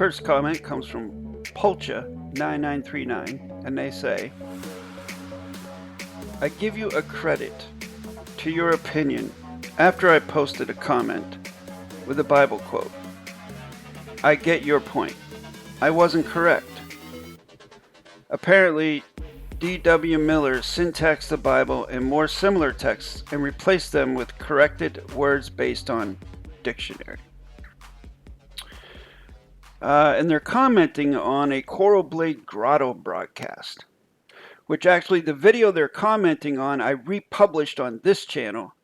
First comment comes from Pulcha9939, and they say, I give you a credit to your opinion after I posted a comment with a Bible quote. I get your point. I wasn't correct. Apparently, D.W. Miller syntaxed the Bible and more similar texts and replaced them with corrected words based on dictionary. And they're commenting on a Coral Blade Grotto broadcast, which actually the video they're commenting on I republished on this channel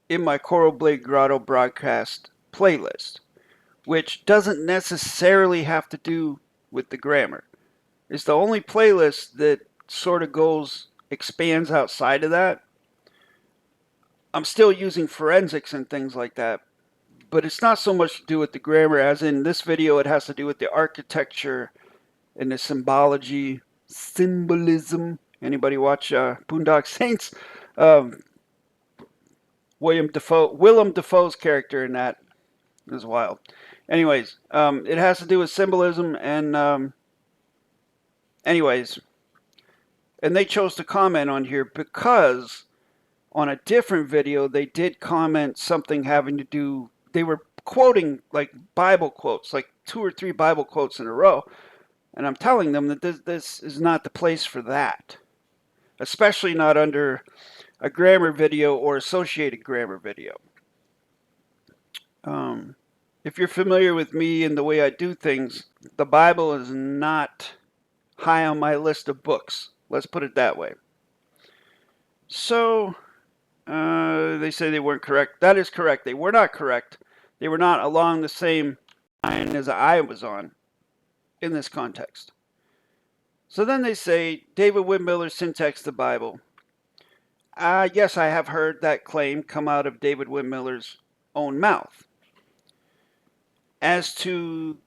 in my Coral Blade Grotto broadcast playlist, which doesn't necessarily have to do with the grammar. It's the only playlist that sort of expands outside of that. I'm still using forensics and things like that, but it's not so much to do with the grammar as in this video it has to do with the architecture and the symbolism. Anybody watch Boondock Saints? Willem Dafoe's character in that is wild. Anyways, it has to do with symbolism and anyways, and they chose to comment on here because on a different video they did comment something having to do, they were quoting like Bible quotes, like 2 or 3 Bible quotes in a row, and I'm telling them that this is not the place for that, especially not under a grammar video or associated grammar video. If you're familiar with me and the way I do things, the Bible is not high on my list of books. Let's put it that way. So, they say they weren't correct. That is correct. They were not correct. They were not along the same line as I was on in this context. So then they say, David-WYNN Miller syntaxed the Bible. Yes, I have heard that claim come out of David-WYNN Miller's own mouth. As to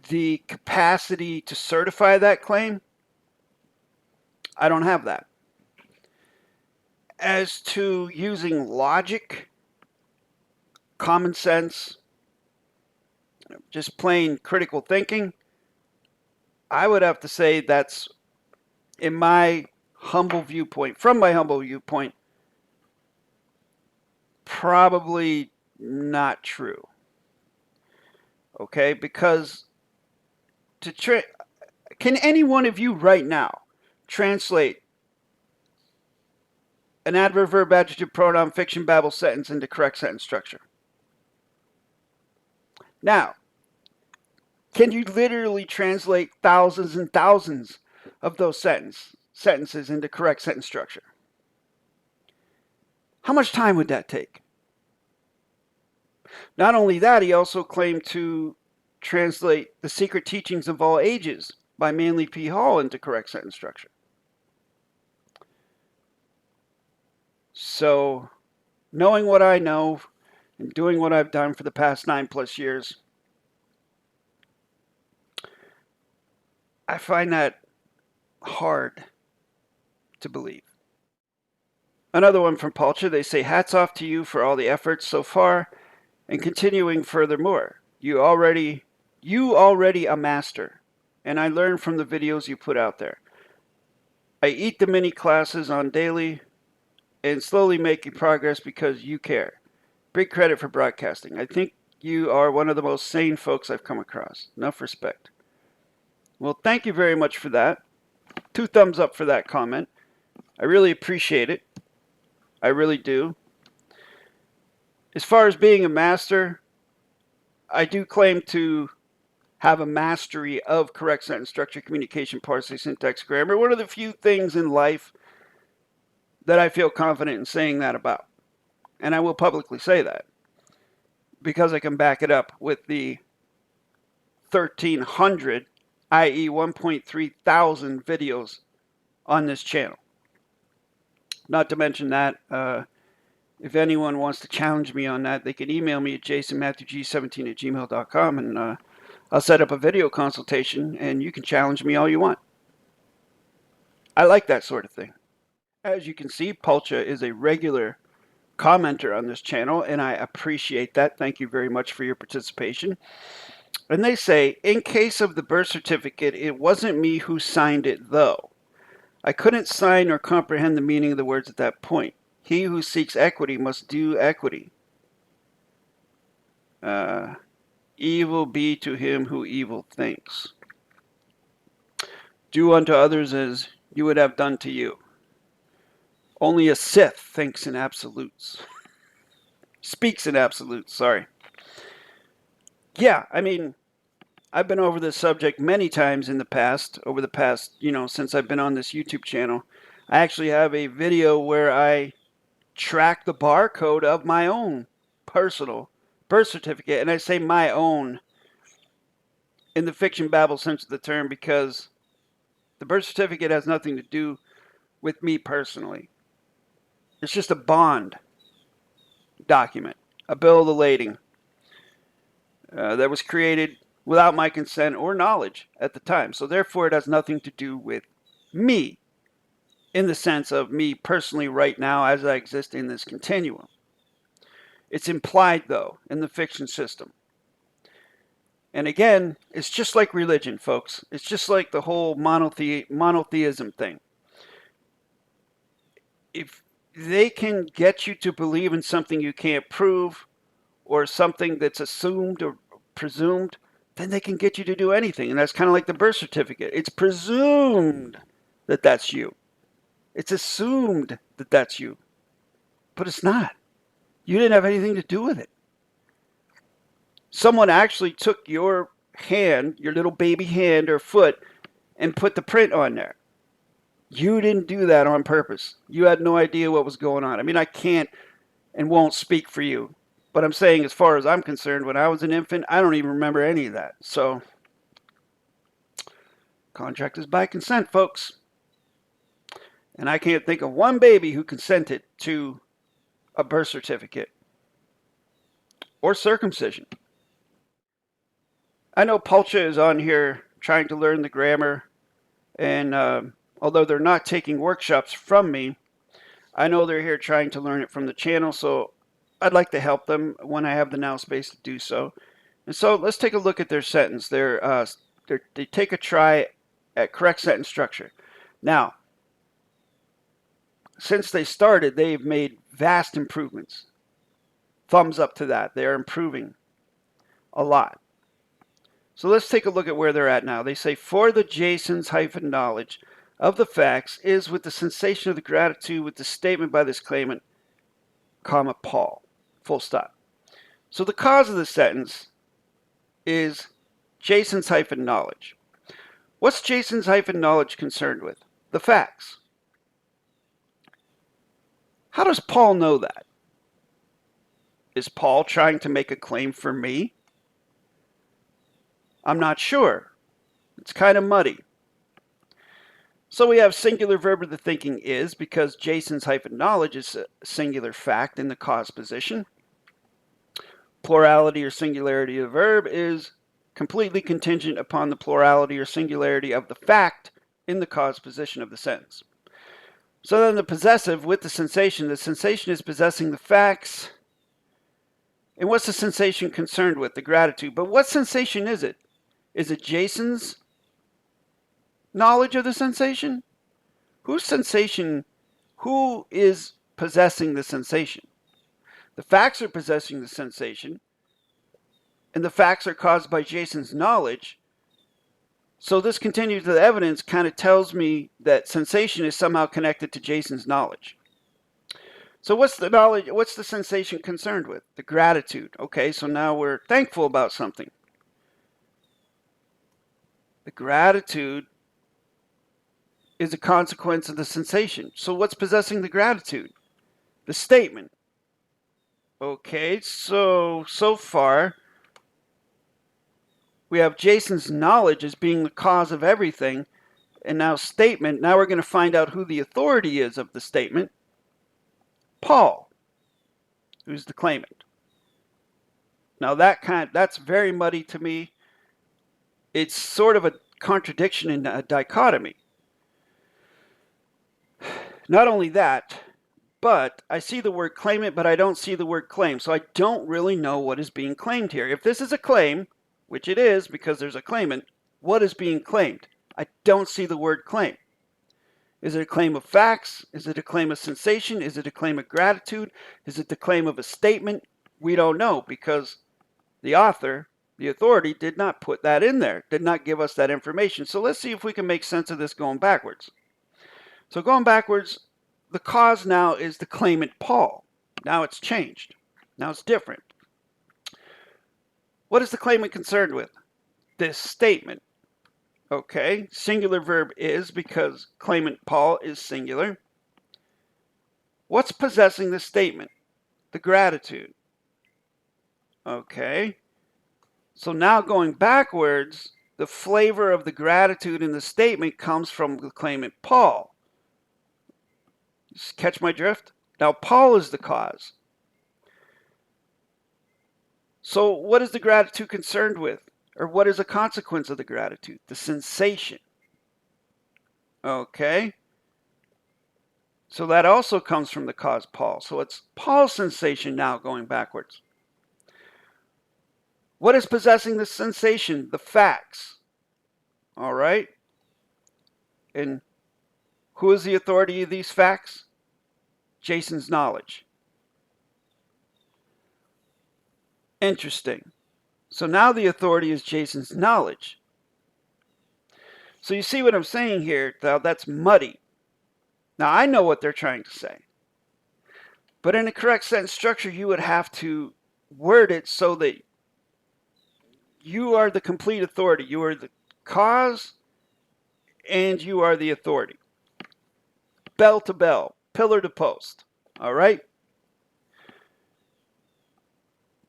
the capacity to certify that claim, I don't have that. As to using logic, common sense, just plain critical thinking, I would have to say that's, in my humble viewpoint, probably not true. Okay, because can any one of you right now translate an adverb, verb, adjective, pronoun, fiction, babble sentence into correct sentence structure? Now, can you literally translate thousands and thousands of those sentences into correct sentence structure? How much time would that take? Not only that, he also claimed to translate The Secret Teachings of All Ages by Manly P. Hall into correct sentence structure. So, knowing what I know and doing what I've done for the past 9+ years, I find that hard to believe. Another one from Pulcha, they say, hats off to you for all the efforts so far and continuing furthermore. You already a master, and I learned from the videos you put out there. I eat the mini classes on daily and slowly making progress because you care. Big credit for broadcasting. I think you are one of the most sane folks I've come across. Enough respect. Well, thank you very much for that. 2 thumbs up for that comment. I really appreciate it. I really do. As far as being a master, I do claim to have a mastery of correct sentence structure, communication, parsing, syntax, grammar. One of the few things in life that I feel confident in saying that about. And I will publicly say that because I can back it up with the 1,300, i.e. 1.3 thousand videos on this channel. Not to mention that, if anyone wants to challenge me on that, they can email me at jasonmatthewg17@gmail.com, and I'll set up a video consultation, and you can challenge me all you want. I like that sort of thing. As you can see, Pulcha is a regular commenter on this channel, and I appreciate that. Thank you very much for your participation. And they say, in case of the birth certificate, it wasn't me who signed it, though. I couldn't sign or comprehend the meaning of the words at that point. He who seeks equity must do equity. Evil be to him who evil thinks. Do unto others as you would have done to you. Only a Sith thinks in absolutes. Speaks in absolutes, sorry. Yeah, I mean, I've been over this subject many times in the past, over the past, since I've been on this YouTube channel. I actually have a video where I track the barcode of my own personal birth certificate, and I say my own in the fiction babble sense of the term because the birth certificate has nothing to do with me personally. It's just a bond document, a bill of lading that was created without my consent or knowledge at the time. So therefore, it has nothing to do with me in the sense of me personally right now as I exist in this continuum. It's implied, though, in the fiction system. And again, it's just like religion, folks. It's just like the whole monotheism thing. If they can get you to believe in something you can't prove or something that's assumed or presumed, then they can get you to do anything. And that's kind of like the birth certificate. It's presumed that that's you. It's assumed that that's you. But it's not. You didn't have anything to do with it. Someone actually took your hand, your little baby hand or foot, and put the print on there. You didn't do that on purpose. You had no idea what was going on. I mean, I can't and won't speak for you. But I'm saying, as far as I'm concerned, when I was an infant, I don't even remember any of that. So, contract is by consent, folks. And I can't think of one baby who consented to a birth certificate or circumcision. I know Pulcha is on here trying to learn the grammar, and although they're not taking workshops from me, I know they're here trying to learn it from the channel, so I'd like to help them when I have the now space to do so. And so let's take a look at their sentence. They take a try at correct sentence structure. Now, since they started, they've made vast improvements. Thumbs up to that. They're improving a lot. So let's take a look at where they're at now. They say, for the Jason's-knowledge of the facts is with the sensation of the gratitude with the statement by this claimant, comma, Paul, full stop. So the cause of the sentence is Jason's-knowledge. What's Jason's-knowledge concerned with? The facts. How does Paul know that? Is Paul trying to make a claim for me? I'm not sure. It's kind of muddy. So we have singular verb of the thinking is because Jason's-knowledge is a singular fact in the cause position. Plurality or singularity of the verb is completely contingent upon the plurality or singularity of the fact in the cause position of the sentence. So then the possessive with the sensation is possessing the facts. And what's the sensation concerned with? The gratitude. But what sensation is it? Is it Jason's knowledge of the sensation? Whose sensation? Who is possessing the sensation? The facts are possessing the sensation, and the facts are caused by Jason's knowledge. So this continues to the evidence kind of tells me that sensation is somehow connected to Jason's knowledge. So what's the knowledge? What's the sensation concerned with? The gratitude. Okay, so now we're thankful about something. The gratitude is a consequence of the sensation. So what's possessing the gratitude? The statement. Okay, so far we have Jason's knowledge as being the cause of everything, and now statement. Now we're going to find out who the authority is of the statement. Paul, who's the claimant. Now that's very muddy to me. It's sort of a contradiction and a dichotomy. Not only that, but I see the word claimant, but I don't see the word claim. So I don't really know what is being claimed here. If this is a claim, which it is because there's a claimant, what is being claimed? I don't see the word claim. Is it a claim of facts? Is it a claim of sensation? Is it a claim of gratitude? Is it the claim of a statement? We don't know because the author, the authority, did not put that in there, did not give us that information. So let's see if we can make sense of this going backwards. So going backwards, the cause now is the claimant Paul. Now it's changed. Now it's different. What is the claimant concerned with? This statement. Okay, singular verb is because claimant Paul is singular. What's possessing the statement? The gratitude. Okay, so now going backwards, the flavor of the gratitude in the statement comes from the claimant Paul. Just catch my drift? Now Paul is the cause. So what is the gratitude concerned with? Or what is a consequence of the gratitude? The sensation. Okay. So that also comes from the cause Paul. So it's Paul's sensation now going backwards. What is possessing the sensation? The facts. All right. And who is the authority of these facts? Jason's knowledge. Interesting. So now the authority is Jason's knowledge. So you see what I'm saying here? Now that's muddy. Now I know what they're trying to say. But in a correct sentence structure, you would have to word it so that you are the complete authority. You are the cause and you are the authority. Bell to bell, pillar to post. All right?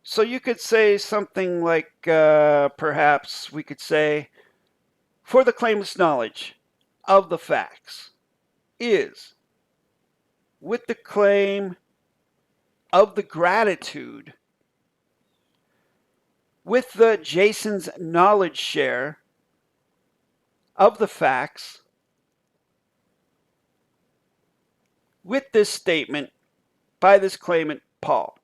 So you could say something like, perhaps we could say, for the claimant's knowledge of the facts is with the claim of the gratitude with the Jason's knowledge share of the facts with this statement by this claimant Paul.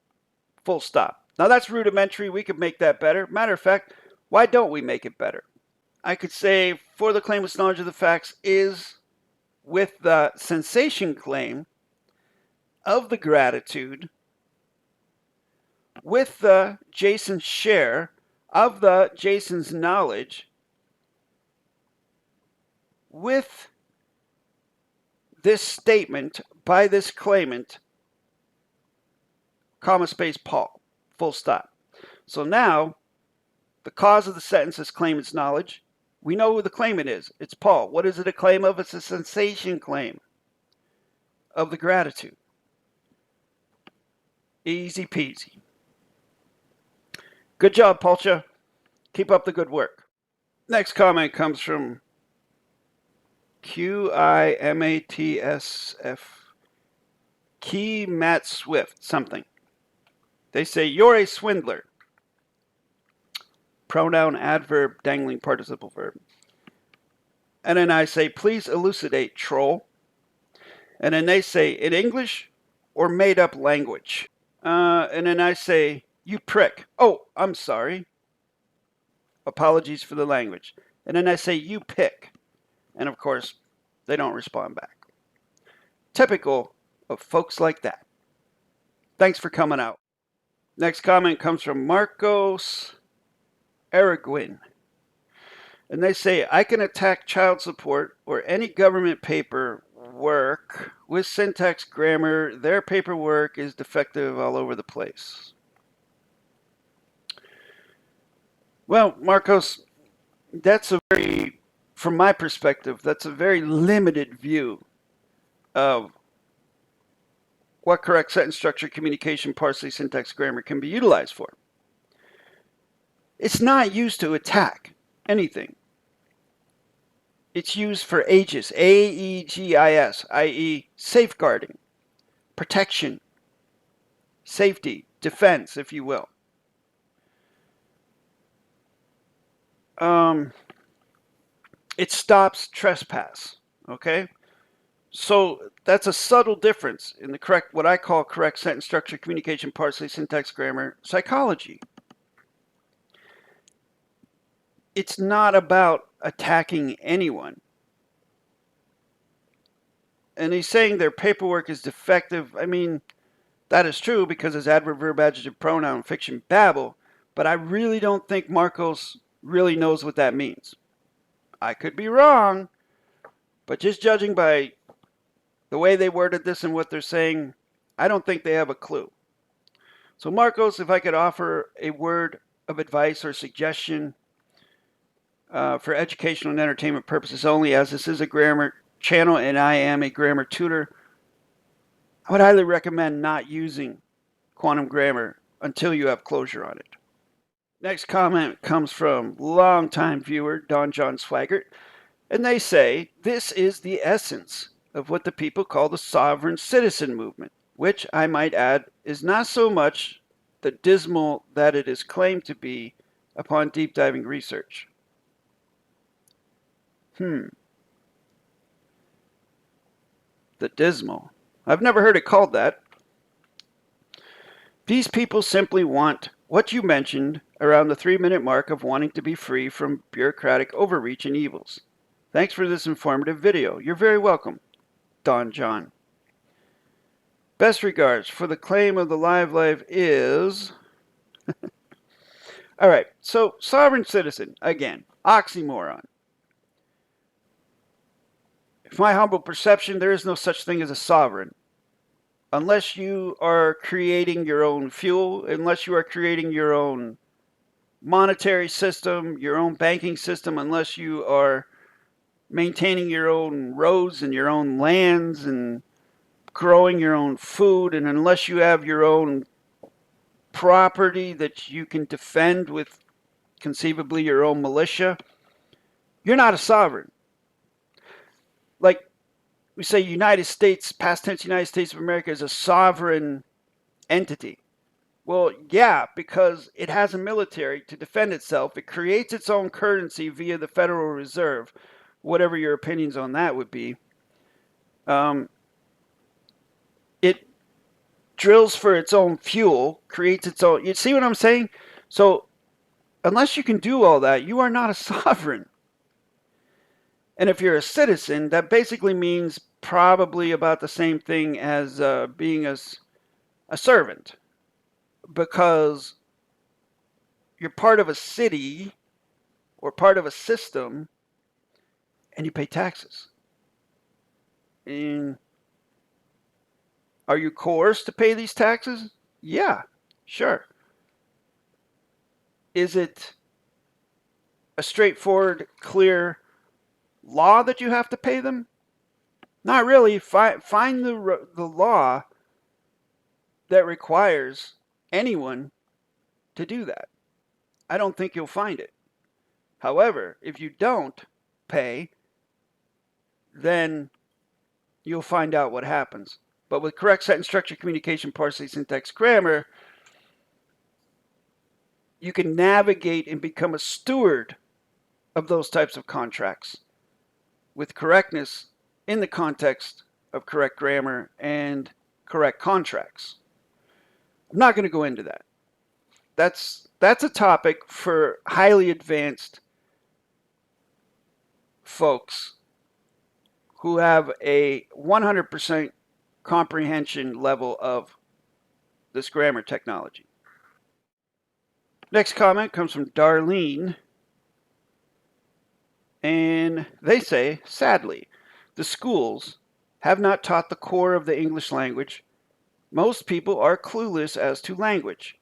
Full stop. Now that's rudimentary. We could make that better. Matter of fact, why don't we make it better? I could say, for the claimant's knowledge of the facts is with the sensation claim of the gratitude with the Jason's share of the Jason's knowledge with this statement by this claimant, comma space Paul. Full stop. So now, the cause of the sentence is claimant's knowledge. We know who the claimant is. It's Paul. What is it a claim of? It's a sensation claim of the gratitude. Easy peasy. Good job, Polcha. Keep up the good work. Next comment comes from QIMATSF. Key Matt Swift, something. They say, you're a swindler. Pronoun, adverb, dangling participle verb. And then I say, please elucidate, troll. And then they say, in English or made up language. And then I say, you prick. Oh, I'm sorry. Apologies for the language. And then I say, you pick. And of course, they don't respond back. Typical of folks like that. Thanks for coming out. Next comment comes from Marcos Aragwin. And they say, I can attack child support or any government paperwork with syntax, grammar. Their paperwork is defective all over the place. Well, Marcos, that's a very, from my perspective, that's a very limited view of what correct sentence structure, communication, parse, syntax, grammar can be utilized for. It's not used to attack anything. It's used for aegis, A-E-G-I-S, i.e. safeguarding, protection, safety, defense, if you will. It stops trespass, okay? So that's a subtle difference in the correct, what I call correct sentence structure, communication, parse, syntax, grammar, psychology. it's not about attacking anyone. And he's saying their paperwork is defective. I mean, that is true because it's adverb, verb, adjective, pronoun, fiction, babble. But I really don't think Marcos really knows what that means. I could be wrong, but just judging by the way they worded this and what they're saying, I don't think they have a clue. So Marcos, if I could offer a word of advice or suggestion for educational and entertainment purposes only, as this is a grammar channel and I am a grammar tutor, I would highly recommend not using quantum grammar until you have closure on it. Next comment comes from longtime viewer Don John Swaggart, and they say, this is the essence of what the people call the sovereign citizen movement, which I might add is not so much the dismal that it is claimed to be upon deep diving research. The dismal. I've never heard it called that. These people simply want what you mentioned around the 3-minute mark of wanting to be free from bureaucratic overreach and evils. Thanks for this informative video. You're very welcome, Don John. Best regards. For the claim of the live is... All right, so sovereign citizen, again, oxymoron. From my humble perception, there is no such thing as a sovereign. Unless you are creating your own fuel, unless you are creating your own monetary system, your own banking system, unless you are maintaining your own roads and your own lands and growing your own food, and unless you have your own property that you can defend with conceivably your own militia, you're not a sovereign. Like we say, United States, past tense United States of America is a sovereign entity. Well, yeah, because it has a military to defend itself. It creates its own currency via the Federal Reserve, whatever your opinions on that would be. It drills for its own fuel, creates its own... You see what I'm saying? So unless you can do all that, you are not a sovereign. And if you're a citizen, that basically means probably about the same thing as being a servant. Because you're part of a city or part of a system and you pay taxes. And are you coerced to pay these taxes? Yeah, sure. Is it a straightforward, clear law that you have to pay them? Not really. Find the law that requires anyone to do that. I don't think you'll find it. However, if you don't pay, then you'll find out what happens. But with correct sentence structure, communication, parsing, syntax, grammar, you can navigate and become a steward of those types of contracts with correctness in the context of correct grammar and correct contracts. I'm not going to go into that. That's a topic for highly advanced folks who have a 100% comprehension level of this grammar technology. Next comment comes from Darlene. And they say, sadly, the schools have not taught the core of the English language. Most people are clueless as to language.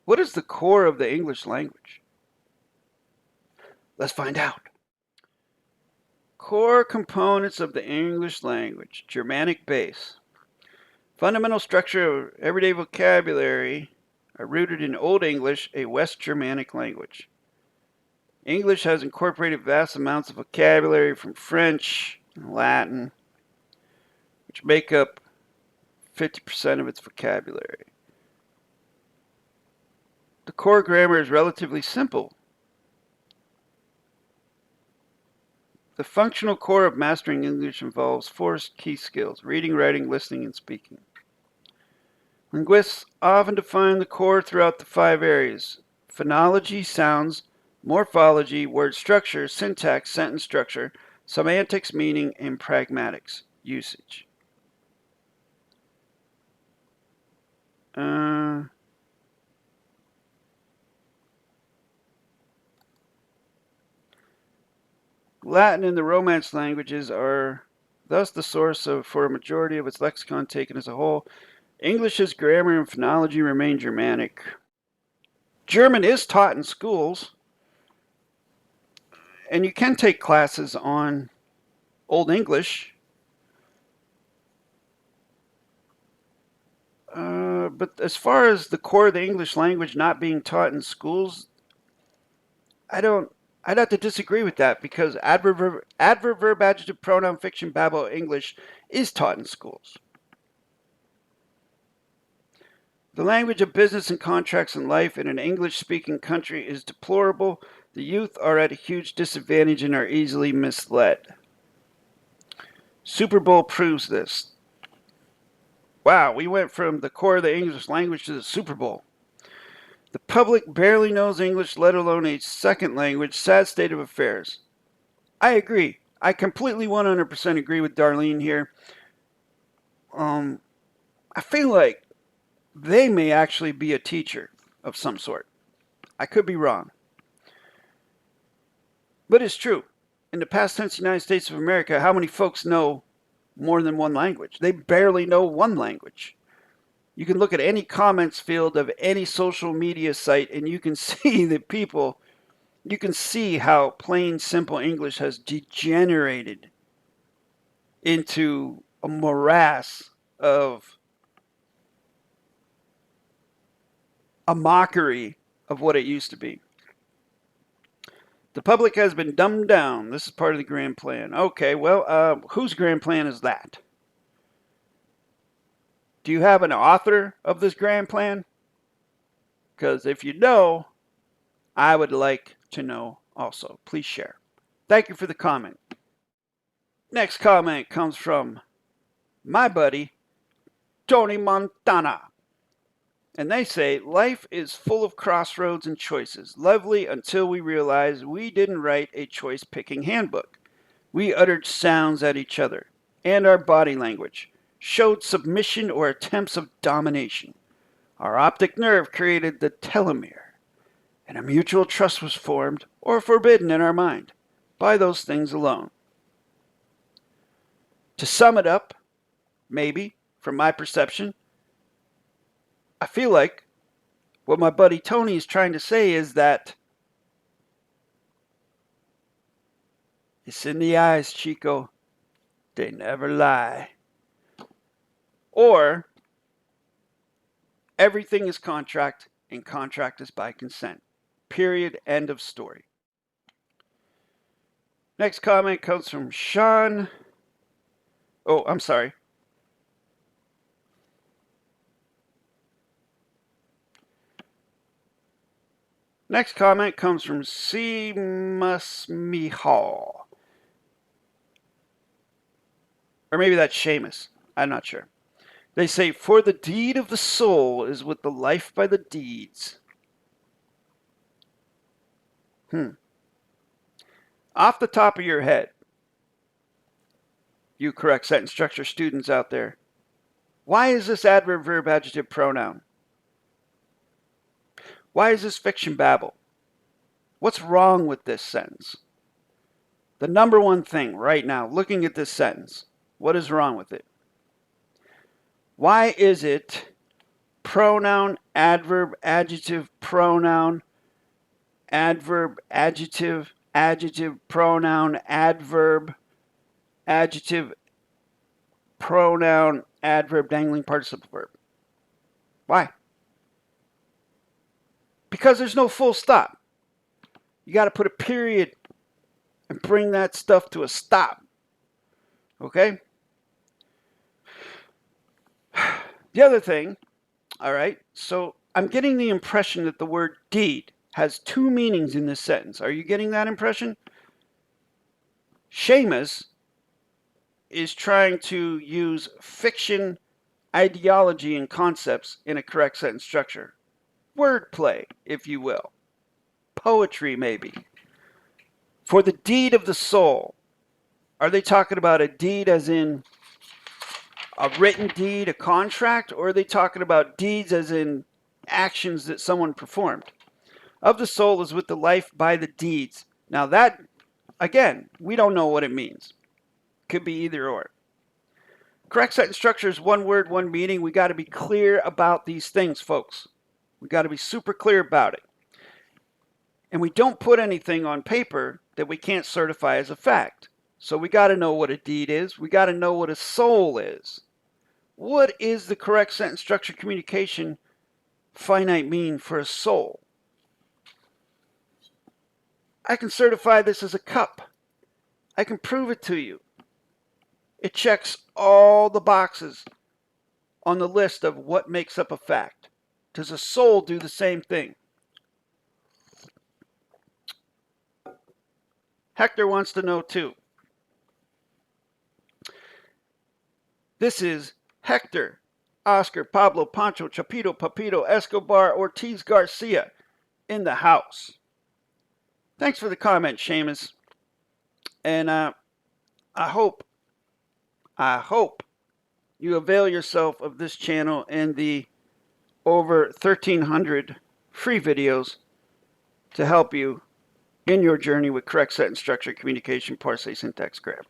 What is the core of the English language? Let's find out. Core components of the English language. Germanic base. Fundamental structure of everyday vocabulary are rooted in Old English, a West Germanic language. English has incorporated vast amounts of vocabulary from French and Latin, which make up 50% of its vocabulary. The core grammar is relatively simple. The functional core of mastering English involves 4 key skills: reading, writing, listening, and speaking. Linguists often define the core throughout the 5 areas: phonology, sounds, morphology, word structure, syntax, sentence structure, semantics, meaning, and pragmatics, usage. Latin and the Romance languages are thus the source for a majority of its lexicon taken as a whole. English's grammar and phonology remain Germanic. German is taught in schools, and you can take classes on Old English. But as far as the core of the English language not being taught in schools, I'd have to disagree with that, because adverb, verb, adjective, pronoun, fiction, babble, English is taught in schools. The language of business and contracts and life in an English-speaking country is deplorable. The youth are at a huge disadvantage and are easily misled. Super Bowl proves this. Wow, we went from the core of the English language to the Super Bowl. The public barely knows English, let alone a second language. Sad state of affairs. I agree. I completely 100% agree with Darlene here. I feel like they may actually be a teacher of some sort. I could be wrong. But it's true. In the past tense United States of America, how many folks know more than one language? They barely know one language. You can look at any comments field of any social media site and you can see that people, you can see how plain, simple English has degenerated into a morass of a mockery of what it used to be. The public has been dumbed down. This is part of the grand plan. Okay, well, whose grand plan is that? Do you have an author of this grand plan? Because if you know, I would like to know also. Please share. Thank you for the comment. Next comment comes from my buddy, Tony Montana. And they say, life is full of crossroads and choices. Lovely until we realize we didn't write a choice-picking handbook. We uttered sounds at each other and our body language, showed submission or attempts of domination. Our optic nerve created the telomere, and a mutual trust was formed or forbidden in our mind by those things alone. To sum it up, maybe, from my perception, I feel like what my buddy Tony is trying to say is that it's in the eyes, Chico. They never lie. Or everything is contract and contract is by consent. Period. End of story. Next comment comes from Sean. Oh, I'm sorry. Next comment comes from Seamus Mihal. Or maybe that's Seamus. I'm not sure. They say, for the deed of the soul is with the life by the deeds. Off the top of your head, you correct sentence structure students out there, why is this adverb, verb, adjective, pronoun? Why is this fiction babble? What's wrong with this sentence? The number one thing right now, looking at this sentence, what is wrong with it? Why is it pronoun, adverb, adjective, pronoun, adverb, adjective, adjective, pronoun, adverb, adjective, pronoun, adverb, dangling participle verb? Why? Because there's no full stop. You got to put a period and bring that stuff to a stop. Okay? The other thing, all right, so I'm getting the impression that the word deed has two meanings in this sentence. Are you getting that impression? Seamus is trying to use fiction, ideology, and concepts in a correct sentence structure. Wordplay, if you will. poetry, maybe. For the deed of the soul, are they talking about a deed as in a written deed, a contract, or are they talking about deeds as in actions that someone performed? Of the soul is with the life by the deeds. Now that, again, we don't know what it means. Could be either or. Correct sentence structure is one word, one meaning. We got to be clear about these things, folks. We got to be super clear about it. And we don't put anything on paper that we can't certify as a fact. So we got to know what a deed is. We got to know what a soul is. What is the correct sentence structure communication finite mean for a soul? I can certify this as a cup. I can prove it to you. It checks all the boxes on the list of what makes up a fact. Does a soul do the same thing? Hector wants to know too. This is Hector, Oscar, Pablo, Pancho, Chapito, Papito, Escobar, Ortiz, Garcia in the house. Thanks for the comment, Seamus. And I hope you avail yourself of this channel and the over 1,300 free videos to help you in your journey with correct sentence structure, communication, parse, syntax, grammar.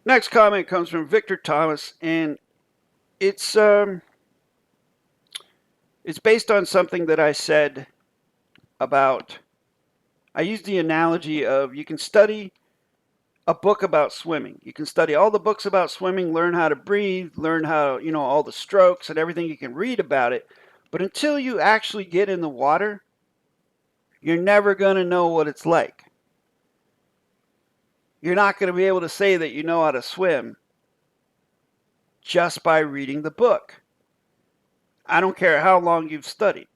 Next comment comes from Victor Thomas, and it's based on something that I said about. I used the analogy of you can study a book about swimming. You can study all the books about swimming, learn how to breathe, learn how, all the strokes and everything you can read about it. But until you actually get in the water, you're never going to know what it's like. You're not going to be able to say that you know how to swim just by reading the book. I don't care how long you've studied.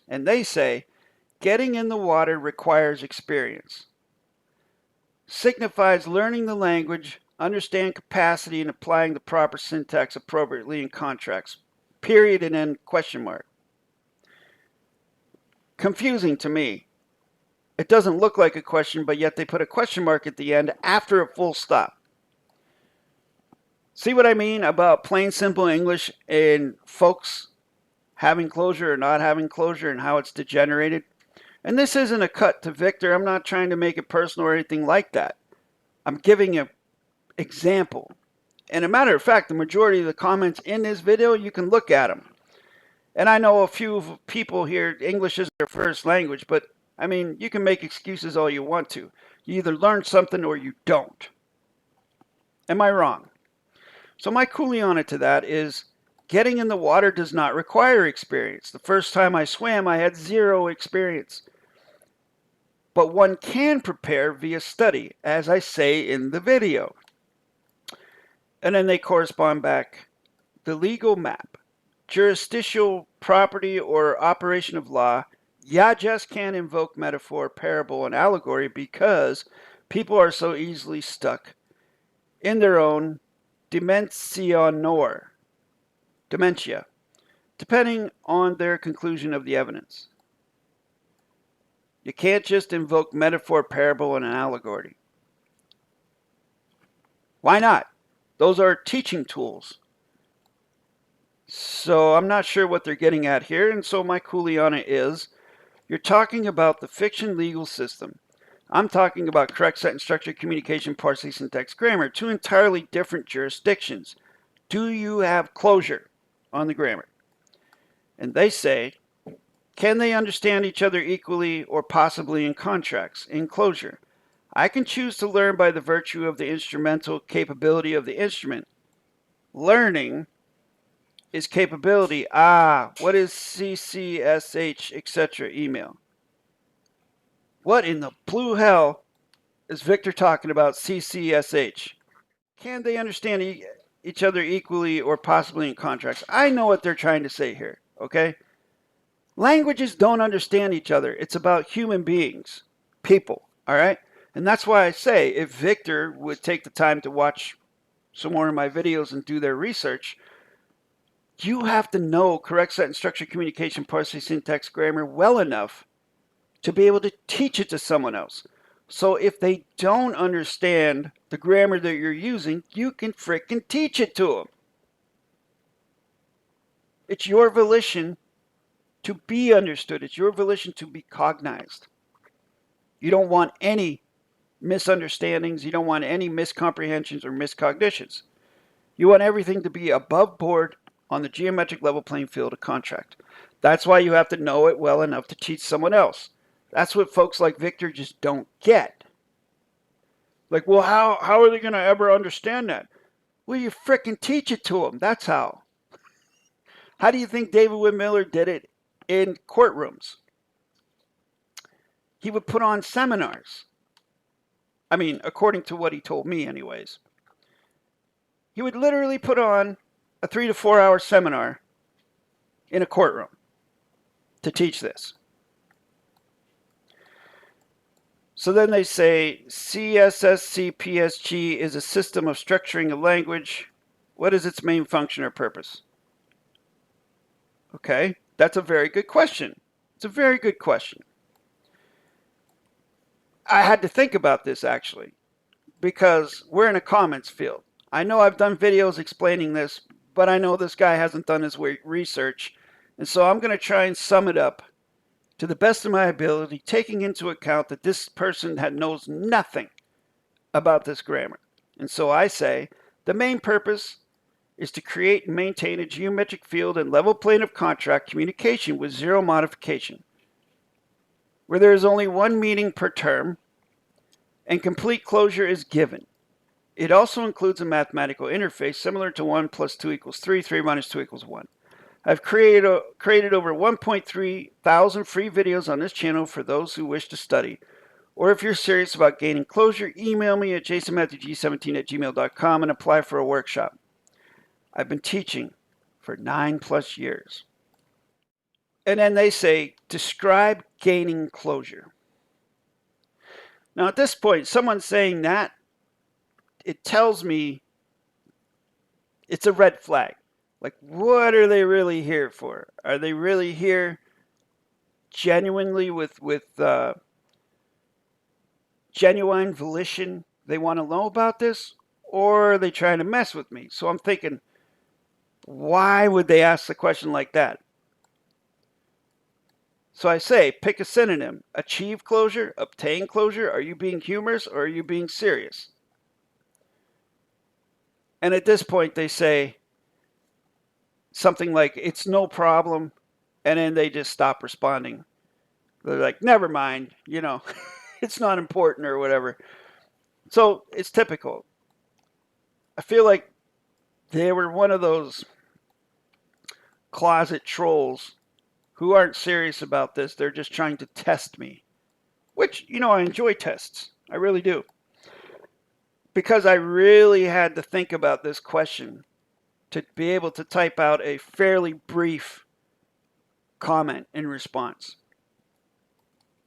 And they say, getting in the water requires experience. Signifies learning the language, understand capacity, and applying the proper syntax appropriately in contracts. Period and end question mark. Confusing to me. It doesn't look like a question, but yet they put a question mark at the end after a full stop. See what I mean about plain simple English and folks having closure or not having closure and how it's degenerated? And this isn't a cut to Victor. I'm not trying to make it personal or anything like that. I'm giving an example. And a matter of fact, the majority of the comments in this video, you can look at them. And I know a few people here, English is their first language, but I mean, you can make excuses all you want to. You either learn something or you don't. Am I wrong? So my cooley-on-it to that is getting in the water does not require experience. The first time I swam, I had zero experience. But one can prepare via study, as I say in the video. And then they correspond back. The legal map, jurisdictional property or operation of law, just can't invoke metaphor, parable, and allegory because people are so easily stuck in their own dementia, depending on their conclusion of the evidence. You can't just invoke metaphor, parable, and an allegory. Why not? Those are teaching tools. So I'm not sure what they're getting at here, and so my cooley-on-it is, you're talking about the fiction legal system. I'm talking about correct sentence structure, communication, parse, syntax, grammar, two entirely different jurisdictions. Do you have closure on the grammar? And they say, can they understand each other equally or possibly in contracts, in closure? I can choose to learn by the virtue of the instrumental capability of the instrument. Learning is capability. What is CCSH, etc. email? What in the blue hell is Victor talking about CCSH? Can they understand each other equally or possibly in contracts? I know what they're trying to say here, okay? Languages don't understand each other. It's about human beings, people, all right? And that's why I say if Victor would take the time to watch some more of my videos and do their research, You have to know correct sentence structure, communication, parsing, syntax, grammar well enough to be able to teach it to someone else. So if they don't understand the grammar that you're using, you can frickin' teach it to them. It's your volition to be understood. It's your volition to be cognized. You don't want any misunderstandings. You don't want any miscomprehensions or miscognitions. You want everything to be above board on the geometric level playing field of contract. That's why you have to know it well enough to teach someone else. That's what folks like Victor just don't get. Like, well, how are they going to ever understand that? Well, you frickin' teach it to them. That's how. How do you think David-WYNN Miller did it in courtrooms? He would put on seminars. I mean, according to what he told me anyways. He would literally put on a 3 to 4 hour seminar in a courtroom to teach this. So then they say CSSC-PSG is a system of structuring a language. What is its main function or purpose? Okay, that's a very good question. It's a very good question. I had to think about this actually, because we're in a comments field. I know I've done videos explaining this, but I know this guy hasn't done his research. And so I'm going to try and sum it up to the best of my ability, taking into account that this person knows nothing about this grammar. And so I say, the main purpose is to create and maintain a geometric field and level plane of contract communication with zero modification, where there is only one meaning per term and complete closure is given. It also includes a mathematical interface similar to 1 plus 2 equals 3, 3 minus 2 equals 1. I've created over 1.3 thousand free videos on this channel for those who wish to study. Or if you're serious about gaining closure, email me at jasonmatthewg17@gmail.com and apply for a workshop. I've been teaching for 9+ years. And then they say, describe gaining closure. Now at this point, someone saying that, it tells me it's a red flag. Like, what are they really here for? Are they really here genuinely with genuine volition? They want to know about this? Or are they trying to mess with me? So I'm thinking, why would they ask the question like that? So I say, pick a synonym. Achieve closure, obtain closure. Are you being humorous or are you being serious? And at this point they say something like, it's no problem. And then they just stop responding. They're like, never mind, you know, it's not important or whatever. So it's typical. I feel like they were one of those closet trolls who aren't serious about this. They're just trying to test me, which, you know, I enjoy tests. I really do. Because I really had to think about this question to be able to type out a fairly brief comment in response.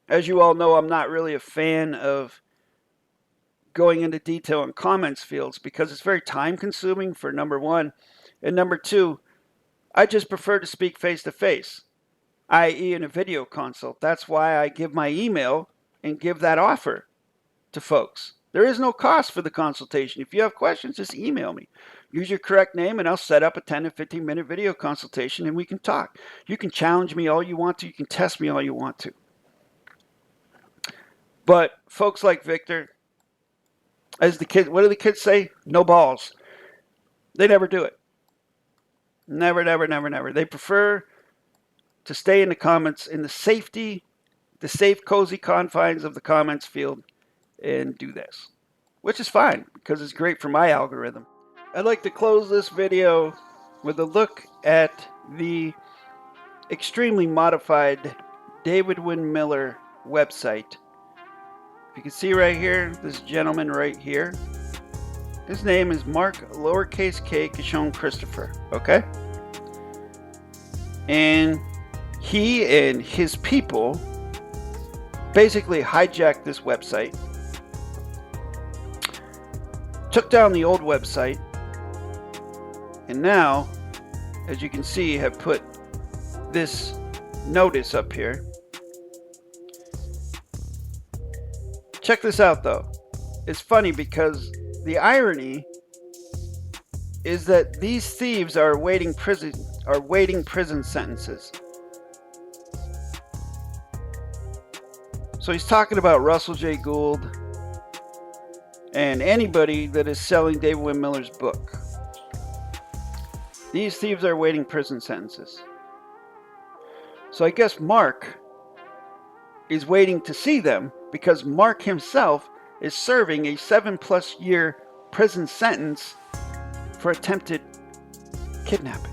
As you all know, I'm not really a fan of going into detail in comments fields because it's very time consuming, for number one. And number two, I just prefer to speak face to face, i.e. in a video consult. That's why I give my email and give that offer to folks. There is no cost for the consultation. If you have questions, just email me. Use your correct name and I'll set up a 10 to 15 minute video consultation and we can talk. You can challenge me all you want to. You can test me all you want to. But folks like Victor, as the kids, what do the kids say? No balls. They never do it. Never, never, never, never. They prefer to stay in the comments in the safety, the safe, cozy confines of the comments field and do this, which is fine because it's great for my algorithm. I'd like to close this video with a look at the extremely modified David-WYNN Miller website. If you can see right here, this gentleman right here, his name is Mark lowercase k Kishon Christopher, okay? And he and his people basically hijacked this website, took down the old website, and now as you can see, have put this notice up here. Check this out though. It's funny because the irony is that these thieves are awaiting prison sentences. So he's talking about Russell J. Gould and anybody that is selling David Wynn Miller's book. These thieves are awaiting prison sentences. So I guess Mark is waiting to see them because Mark himself is serving a 7+ year prison sentence for attempted kidnapping.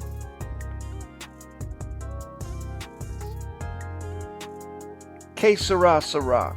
Que sera, sera.